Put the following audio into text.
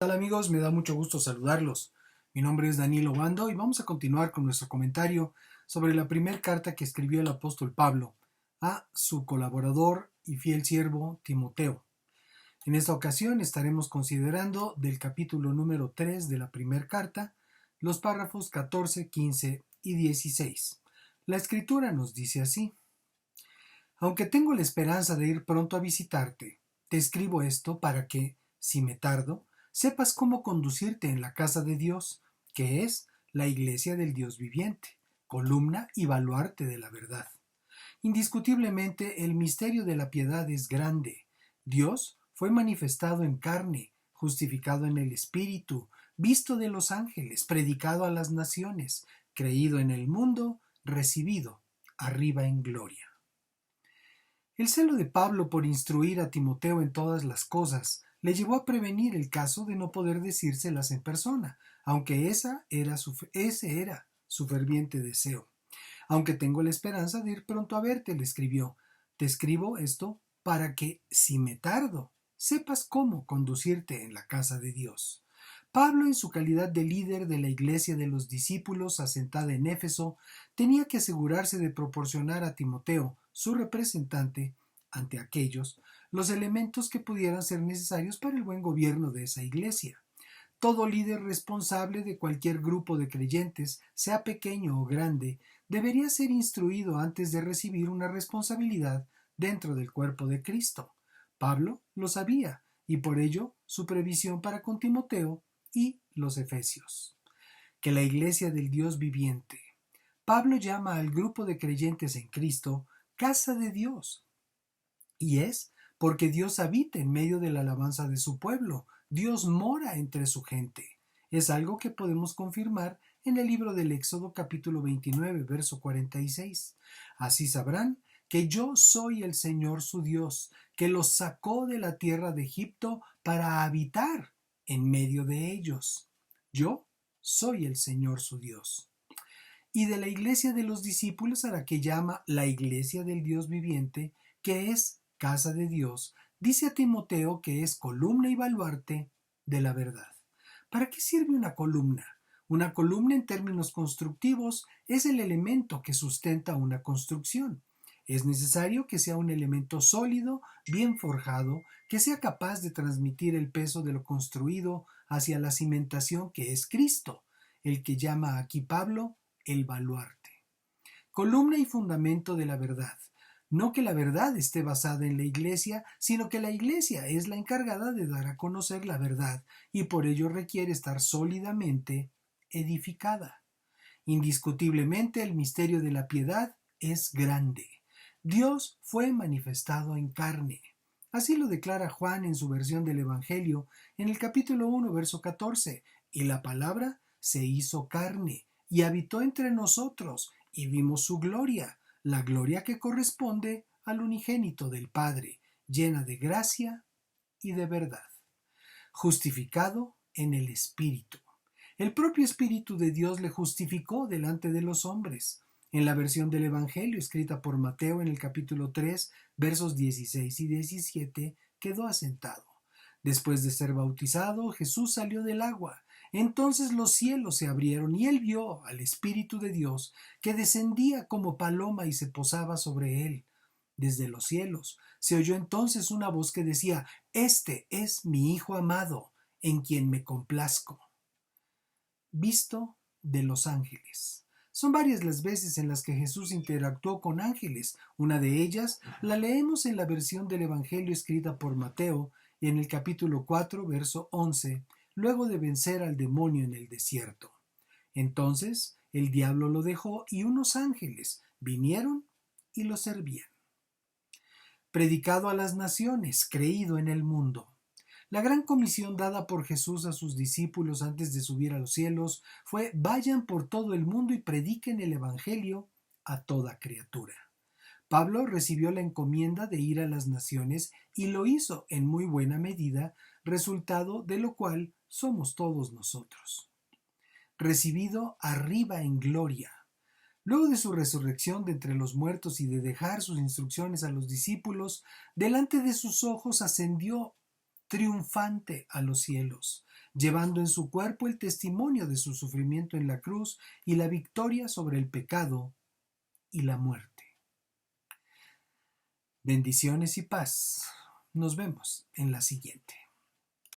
Hola amigos? Me da mucho gusto saludarlos. Mi nombre es Daniel Obando y vamos a continuar con nuestro comentario sobre la primera carta que escribió el apóstol Pablo a su colaborador y fiel siervo Timoteo. En esta ocasión estaremos considerando del capítulo número 3 de la primera carta los párrafos 14, 15 y 16. La escritura nos dice así: Aunque tengo la esperanza de ir pronto a visitarte, te escribo esto para que, si me tardo, sepas cómo conducirte en la casa de Dios, que es la iglesia del Dios viviente, columna y baluarte de la verdad. Indiscutiblemente el misterio de la piedad es grande. Dios fue manifestado en carne, justificado en el Espíritu, visto de los ángeles, predicado a las naciones, creído en el mundo, recibido arriba en gloria. El celo de Pablo por instruir a Timoteo en todas las cosas le llevó a prevenir el caso de no poder decírselas en persona, aunque ese era su ferviente deseo. Aunque tengo la esperanza de ir pronto a verte, le escribió, te escribo esto para que, si me tardo, sepas cómo conducirte en la casa de Dios. Pablo, en su calidad de líder de la iglesia de los discípulos asentada en Éfeso, tenía que asegurarse de proporcionar a Timoteo, su representante, ante aquellos, los elementos que pudieran ser necesarios para el buen gobierno de esa iglesia. Todo líder responsable de cualquier grupo de creyentes, sea pequeño o grande, debería ser instruido antes de recibir una responsabilidad dentro del cuerpo de Cristo. Pablo lo sabía, y por ello su previsión para con Timoteo y los efesios. Que la iglesia del Dios viviente. Pablo llama al grupo de creyentes en Cristo casa de Dios, y es porque Dios habita en medio de la alabanza de su pueblo. Dios mora entre su gente. Es algo que podemos confirmar en el libro del Éxodo capítulo 29, verso 46. Así sabrán que yo soy el Señor su Dios, que los sacó de la tierra de Egipto para habitar en medio de ellos. Yo soy el Señor su Dios. Y de la iglesia de los discípulos a la que llama la iglesia del Dios viviente, que es casa de Dios, dice a Timoteo que es columna y baluarte de la verdad. ¿Para qué sirve una columna? Una columna en términos constructivos es el elemento que sustenta una construcción. Es necesario que sea un elemento sólido, bien forjado, que sea capaz de transmitir el peso de lo construido hacia la cimentación que es Cristo, el que llama aquí Pablo el baluarte. Columna y fundamento de la verdad. No que la verdad esté basada en la Iglesia, sino que la Iglesia es la encargada de dar a conocer la verdad y por ello requiere estar sólidamente edificada. Indiscutiblemente el misterio de la piedad es grande. Dios fue manifestado en carne. Así lo declara Juan en su versión del Evangelio en el capítulo 1, verso 14. Y la palabra se hizo carne y habitó entre nosotros y vimos su gloria, la gloria que corresponde al unigénito del Padre, llena de gracia y de verdad. Justificado en el Espíritu. El propio Espíritu de Dios le justificó delante de los hombres. En la versión del Evangelio escrita por Mateo en el capítulo 3, versos 16 y 17, quedó asentado. Después de ser bautizado, Jesús salió del agua. Entonces los cielos se abrieron y él vio al Espíritu de Dios que descendía como paloma y se posaba sobre él. Desde los cielos se oyó entonces una voz que decía: Este es mi Hijo amado, en quien me complazco. Visto de los ángeles. Son varias las veces en las que Jesús interactuó con ángeles. Una de ellas la leemos en la versión del Evangelio escrita por Mateo, en el capítulo 4, verso 11, luego de vencer al demonio en el desierto. Entonces el diablo lo dejó y unos ángeles vinieron y lo servían. Predicado a las naciones, creído en el mundo. La gran comisión dada por Jesús a sus discípulos antes de subir a los cielos fue: vayan por todo el mundo y prediquen el Evangelio a toda criatura. Pablo recibió la encomienda de ir a las naciones y lo hizo en muy buena medida, resultado de lo cual somos todos nosotros. Recibido arriba en gloria. Luego de su resurrección de entre los muertos y de dejar sus instrucciones a los discípulos, delante de sus ojos ascendió triunfante a los cielos, llevando en su cuerpo el testimonio de su sufrimiento en la cruz y la victoria sobre el pecado y la muerte. Bendiciones y paz. Nos vemos en la siguiente.